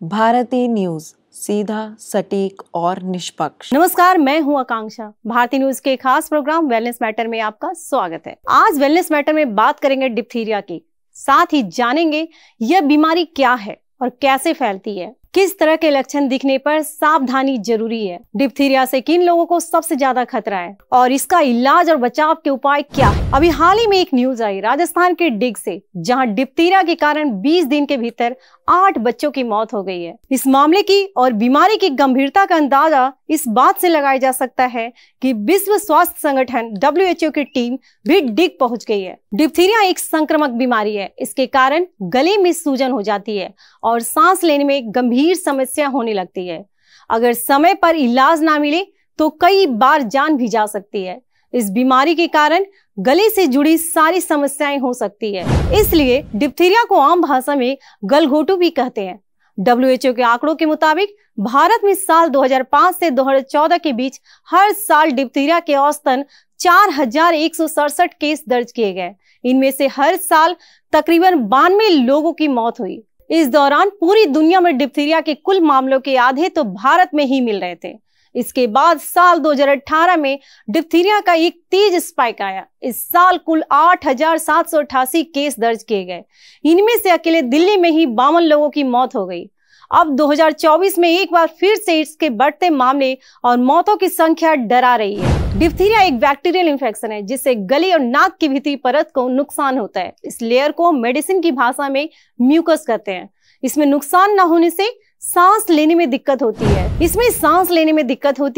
भारतीय न्यूज, सीधा, सटीक और निष्पक्ष। नमस्कार, मैं हूं आकांक्षा। भारतीय न्यूज के खास प्रोग्राम वेलनेस मैटर में आपका स्वागत है। आज वेलनेस मैटर में बात करेंगे डिप्थीरिया की, साथ ही जानेंगे यह बीमारी क्या है और कैसे फैलती है, किस तरह के लक्षण दिखने पर सावधानी जरूरी है, डिप्थीरिया से किन लोगों को सबसे ज्यादा खतरा है और इसका इलाज और बचाव के उपाय क्या है। अभी हाल ही में एक न्यूज आई राजस्थान के डिग से, जहां डिप्थीरिया के कारण 20 दिन के भीतर 8 बच्चों की मौत हो गई है। इस मामले की और बीमारी की गंभीरता का अंदाजा इस बात से लगाया जा सकता है कि विश्व स्वास्थ्य संगठन WHO की टीम भी डिग पहुंच गई है। डिप्थीरिया एक संक्रामक बीमारी है। इसके कारण गले में सूजन हो जाती है और सांस लेने में गंभीर समस्या होने लगती है। अगर समय पर इलाज ना मिले तो कई बार जान भी जा सकती है। इस बीमारी के कारण गले से जुड़ी सारी समस्याएं हो सकती है, इसलिए डिप्थीरिया को आम भाषा में गलघोटू भी कहते हैं। WHO के आंकड़ों के मुताबिक भारत में साल 2005 से 2014 के बीच हर साल डिप्थीरिया के औसतन 4167 केस दर्ज किए गए। इनमें से हर साल तकरीबन 92 लोगों की मौत हुई। इस दौरान पूरी दुनिया में डिप्थीरिया के कुल मामलों के आधे तो भारत में ही मिल रहे थे। इसके बाद साल 2018 में डिप्थीरिया का एक तेज स्पाइक आया। इस साल कुल 8788 केस दर्ज किए गए। इनमें से अकेले दिल्ली में ही 52 लोगों की मौत हो गई। अब 2024 में एक बार फिर से इसके बढ़ते मामले और मौतों की संख्या डरा रही है। डिप्थीरिया एक बैक्टीरियल इन्फेक्शन है जिससे गले और नाक की भीतरी परत को नुकसान होता है। इस लेयर को मेडिसिन की भाषा में म्यूकस कहते हैं। इसमें नुकसान न होने से सांस लेने में दिक्कत होती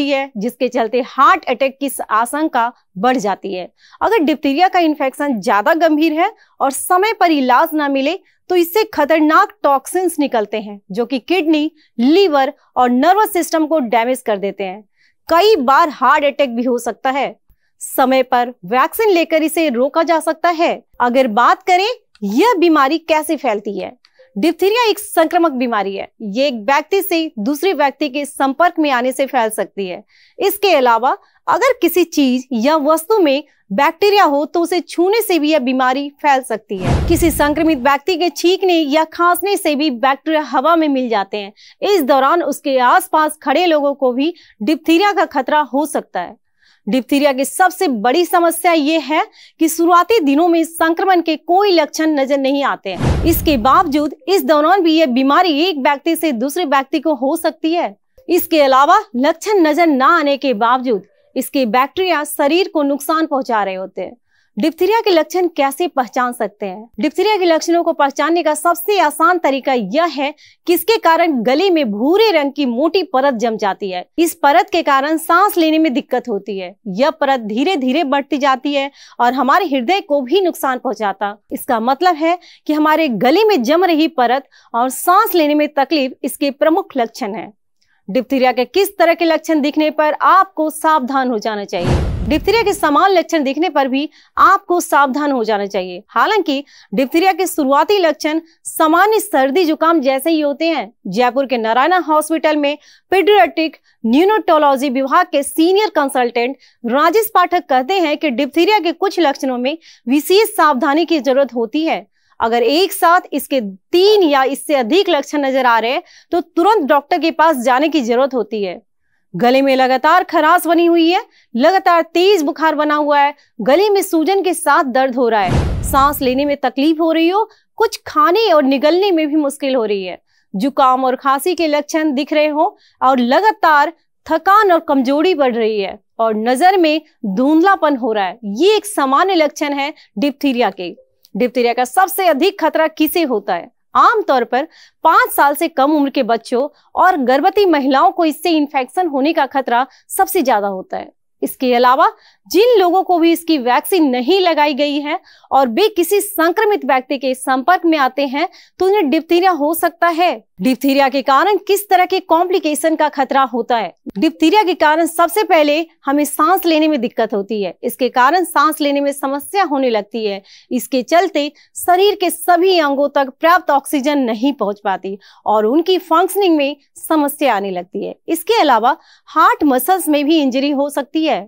है, जिसके चलते हार्ट अटैक की आशंका बढ़ जाती है। अगर डिप्थीरिया का इन्फेक्शन ज्यादा गंभीर है और समय पर इलाज ना मिले तो इससे खतरनाक टॉक्सिन्स निकलते हैं जो कि किडनी, लीवर और नर्वस सिस्टम को डैमेज कर देते हैं। कई बार हार्ट अटैक भी हो सकता है। समय पर वैक्सीन लेकर इसे रोका जा सकता है। अगर बात करें यह बीमारी कैसे फैलती है, डिप्थीरिया एक संक्रामक बीमारी है। ये एक व्यक्ति से दूसरे व्यक्ति के संपर्क में आने से फैल सकती है। इसके अलावा अगर किसी चीज या वस्तु में बैक्टीरिया हो तो उसे छूने से भी यह बीमारी फैल सकती है। किसी संक्रमित व्यक्ति के छींकने या खांसने से भी बैक्टीरिया हवा में मिल जाते हैं। इस दौरान उसके आसपास खड़े लोगों को भी डिप्थीरिया का खतरा हो सकता है। डिप्थीरिया की सबसे बड़ी समस्या ये है कि शुरुआती दिनों में संक्रमण के कोई लक्षण नजर नहीं आते हैं। इसके बावजूद इस दौरान भी यह बीमारी एक व्यक्ति से दूसरे व्यक्ति को हो सकती है। इसके अलावा लक्षण नजर न आने के बावजूद इसके बैक्टीरिया शरीर को नुकसान पहुंचा रहे होते हैं। डिप्थीरिया के लक्षण कैसे पहचान सकते हैं? डिप्थीरिया के लक्षणों को पहचानने का सबसे आसान तरीका यह है कि इसके कारण गले में भूरे रंग की मोटी परत जम जाती है। इस परत के कारण सांस लेने में दिक्कत होती है। यह परत धीरे धीरे बढ़ती जाती है और हमारे हृदय को भी नुकसान पहुंचाता। इसका मतलब है कि हमारे गले में जम रही परत और सांस लेने में तकलीफ इसके प्रमुख लक्षण है। डिप्थीरिया के किस तरह के लक्षण दिखने पर आपको सावधान हो जाना चाहिए? डिप्थीरिया के समान लक्षण दिखने पर भी आपको सावधान हो जाना चाहिए। हालांकि डिप्थीरिया के शुरुआती लक्षण सामान्य सर्दी जुकाम जैसे ही होते हैं। जयपुर के नारायणा हॉस्पिटल में पीडियाट्रिक न्यूरोटोलॉजी विभाग के सीनियर कंसल्टेंट राजेश पाठक कहते हैं कि डिप्थीरिया के कुछ लक्षणों में विशेष सावधानी की जरूरत होती है। अगर एक साथ इसके 3 या इससे अधिक लक्षण नजर आ रहे हैं तो तुरंत डॉक्टर के पास जाने की जरूरत होती है। गले में लगातार खराश बनी हुई है, लगातार तेज बुखार बना हुआ है, गले में सूजन के साथ दर्द हो रहा है, सांस लेने में तकलीफ हो रही हो, कुछ खाने और निगलने में भी मुश्किल हो रही है, जुकाम और खांसी के लक्षण दिख रहे हो और लगातार थकान और कमजोरी बढ़ रही है और नजर में धुंधलापन हो रहा है, ये एक सामान्य लक्षण है डिप्थीरिया के। डिप्थीरिया का सबसे अधिक खतरा किसे होता है? आमतौर पर 5 साल से कम उम्र के बच्चों और गर्भवती महिलाओं को इससे इन्फेक्शन होने का खतरा सबसे ज्यादा होता है। इसके अलावा जिन लोगों को भी इसकी वैक्सीन नहीं लगाई गई है और वे किसी संक्रमित व्यक्ति के संपर्क में आते हैं तो उन्हें डिप्थीरिया हो सकता है। डिप्थीरिया के कारण किस तरह के कॉम्प्लिकेशन का खतरा होता है? डिप्थीरिया के कारण सबसे पहले हमें सांस लेने में दिक्कत होती है। इसके कारण सांस लेने में समस्या होने लगती है। इसके चलते शरीर के सभी अंगों तक पर्याप्त ऑक्सीजन नहीं पहुंच पाती और उनकी फंक्शनिंग में समस्या आने लगती है। इसके अलावा हार्ट मसल्स में भी इंजरी हो सकती है,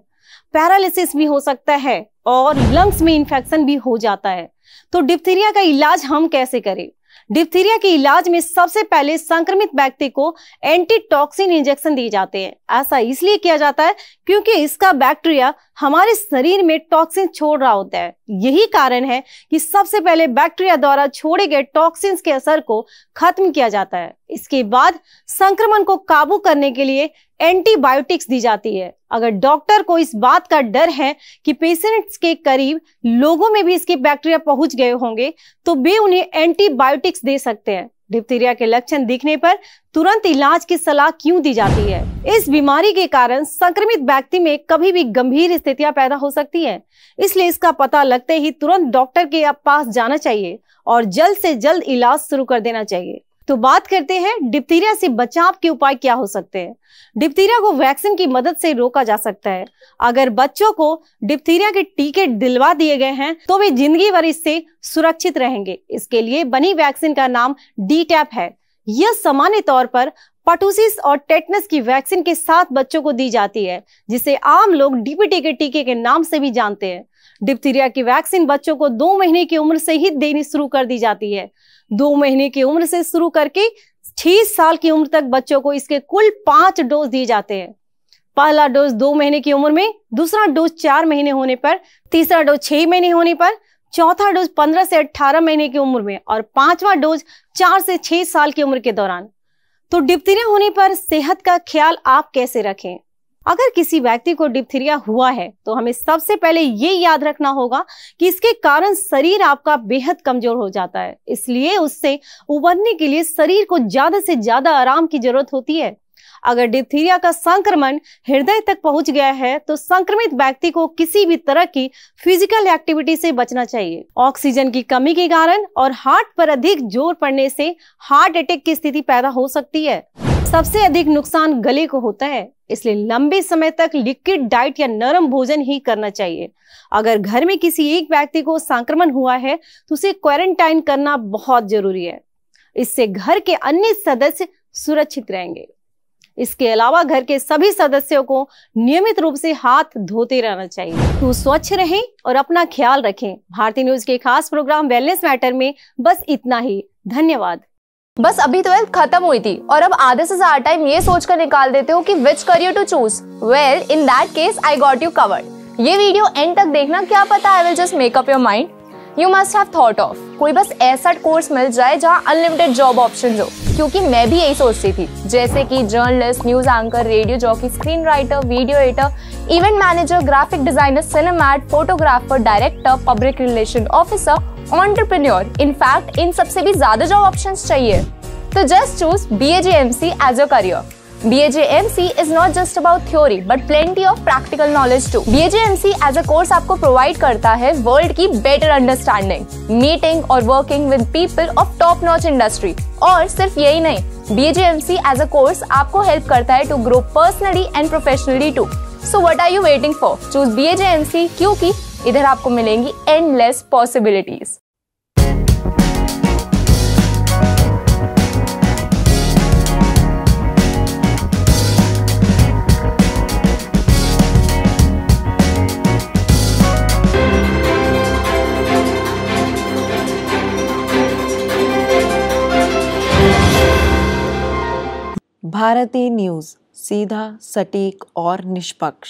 पैरालिसिस भी हो सकता है और लंग्स में इन्फेक्शन भी हो जाता है। तो डिप्थीरिया का इलाज हम कैसे करें? डिप्थीरिया के इलाज में सबसे पहले संक्रमित व्यक्ति को एंटीटॉक्सिन इंजेक्शन दिए जाते हैं। ऐसा इसलिए किया जाता है क्योंकि इसका बैक्टीरिया हमारे शरीर में टॉक्सिन छोड़ रहा होता है। यही कारण है कि सबसे पहले बैक्टीरिया द्वारा छोड़े गए टॉक्सिन्स के असर को खत्म किया जाता है। इसके बाद संक्रमण को काबू करने के लिए एंटीबायोटिक्स दी जाती है। अगर डॉक्टर को इस बात का डर है कि पेशेंट्स के करीब लोगों में भी इसके बैक्टीरिया पहुंच गए होंगे तो वे उन्हें एंटीबायोटिक्स दे सकते हैं। डिप्थीरिया के लक्षण दिखने पर तुरंत इलाज की सलाह क्यों दी जाती है? इस बीमारी के कारण संक्रमित व्यक्ति में कभी भी गंभीर स्थितियां पैदा हो सकती हैं, इसलिए इसका पता लगते ही तुरंत डॉक्टर के पास जाना चाहिए और जल्द से जल्द इलाज शुरू कर देना चाहिए। तो बात करते हैं डिप्थीरिया से बचाव के उपाय क्या हो सकते हैं। डिप्थीरिया को वैक्सीन की मदद से रोका जा सकता है। अगर बच्चों को डिप्थीरिया के टीके दिलवा दिए गए हैं तो वे जिंदगी भर इससे सुरक्षित रहेंगे। इसके लिए बनी वैक्सीन का नाम DTaP है। यह सामान्य तौर पर पर्टुसिस और टेटनस की वैक्सीन के साथ बच्चों को दी जाती है, जिसे आम लोग DPT के टीके के नाम से भी जानते हैं। डिप्थीरिया की वैक्सीन बच्चों को 2 महीने की उम्र से ही देनी शुरू कर दी जाती है। 2 महीने की उम्र से शुरू करके 6 साल की उम्र तक बच्चों को इसके कुल 5 डोज दिए जाते हैं। पहला डोज 2 महीने की उम्र में, दूसरा डोज 4 महीने होने पर, तीसरा डोज 6 महीने होने पर, चौथा डोज 15 से 18 महीने की उम्र में और 5वां डोज 4 से 6 साल की उम्र के दौरान। तो डिप्थीरिया होने पर सेहत का ख्याल आप कैसे रखें? अगर किसी व्यक्ति को डिप्थीरिया हुआ है तो हमें सबसे पहले ये याद रखना होगा कि इसके कारण शरीर आपका बेहद कमजोर हो जाता है। इसलिए उससे उबरने के लिए शरीर को ज्यादा से ज्यादा आराम की जरूरत होती है। अगर डिप्थीरिया का संक्रमण हृदय तक पहुंच गया है तो संक्रमित व्यक्ति को किसी भी तरह की फिजिकल एक्टिविटी से बचना चाहिए। ऑक्सीजन की कमी के कारण और हार्ट पर अधिक जोर पड़ने से हार्ट अटैक की स्थिति पैदा हो सकती है। सबसे अधिक नुकसान गले को होता है, इसलिए लंबे समय तक लिक्विड डाइट या नरम भोजन ही करना चाहिए। अगर घर में किसी एक व्यक्ति को संक्रमण हुआ है तो उसे क्वारंटाइन करना बहुत जरूरी है। इससे घर के अन्य सदस्य सुरक्षित रहेंगे। इसके अलावा घर के सभी सदस्यों को नियमित रूप से हाथ धोते रहना चाहिए। तो स्वच्छ रहें और अपना ख्याल रखें। भारतीय न्यूज के खास प्रोग्राम वेलनेस मैटर में बस इतना ही। धन्यवाद। बस अभी 12th खत्म हुई थी और अब आधे से ज्यादा टाइम ये सोचकर निकाल देते हो कि which career to choose. Well, in that case I got you covered. ये वीडियो एंड तक देखना, क्या पता I will just make up your mind. You must have thought of कोई बस ऐसा कोर्स मिल जाए जहाँ अनलिमिटेड जॉब ऑप्शंस हो, क्योंकि मैं भी यही सोचती थी, जैसे कि journalist, news anchor, radio jockey, screen writer, video editor, event manager, graphic designer, सिनेमैट, photographer, director, public relation officer, entrepreneur. In fact इन सबसे भी ज्यादा जॉब ऑप्शंस चाहिए। तो just choose BAJMC as your career. BAJMC is not just about theory but plenty of practical knowledge too. BAJMC as a course आपको provide करता है world की better understanding, meeting और working with people of top notch industry। और सिर्फ यही नहीं, BAJMC as a course आपको help करता है to grow personally and professionally too. So what are you waiting for? Choose BAJMC क्योंकि इधर आपको मिलेंगी endless possibilities। भारतीय न्यूज, सीधा, सटीक और निष्पक्ष।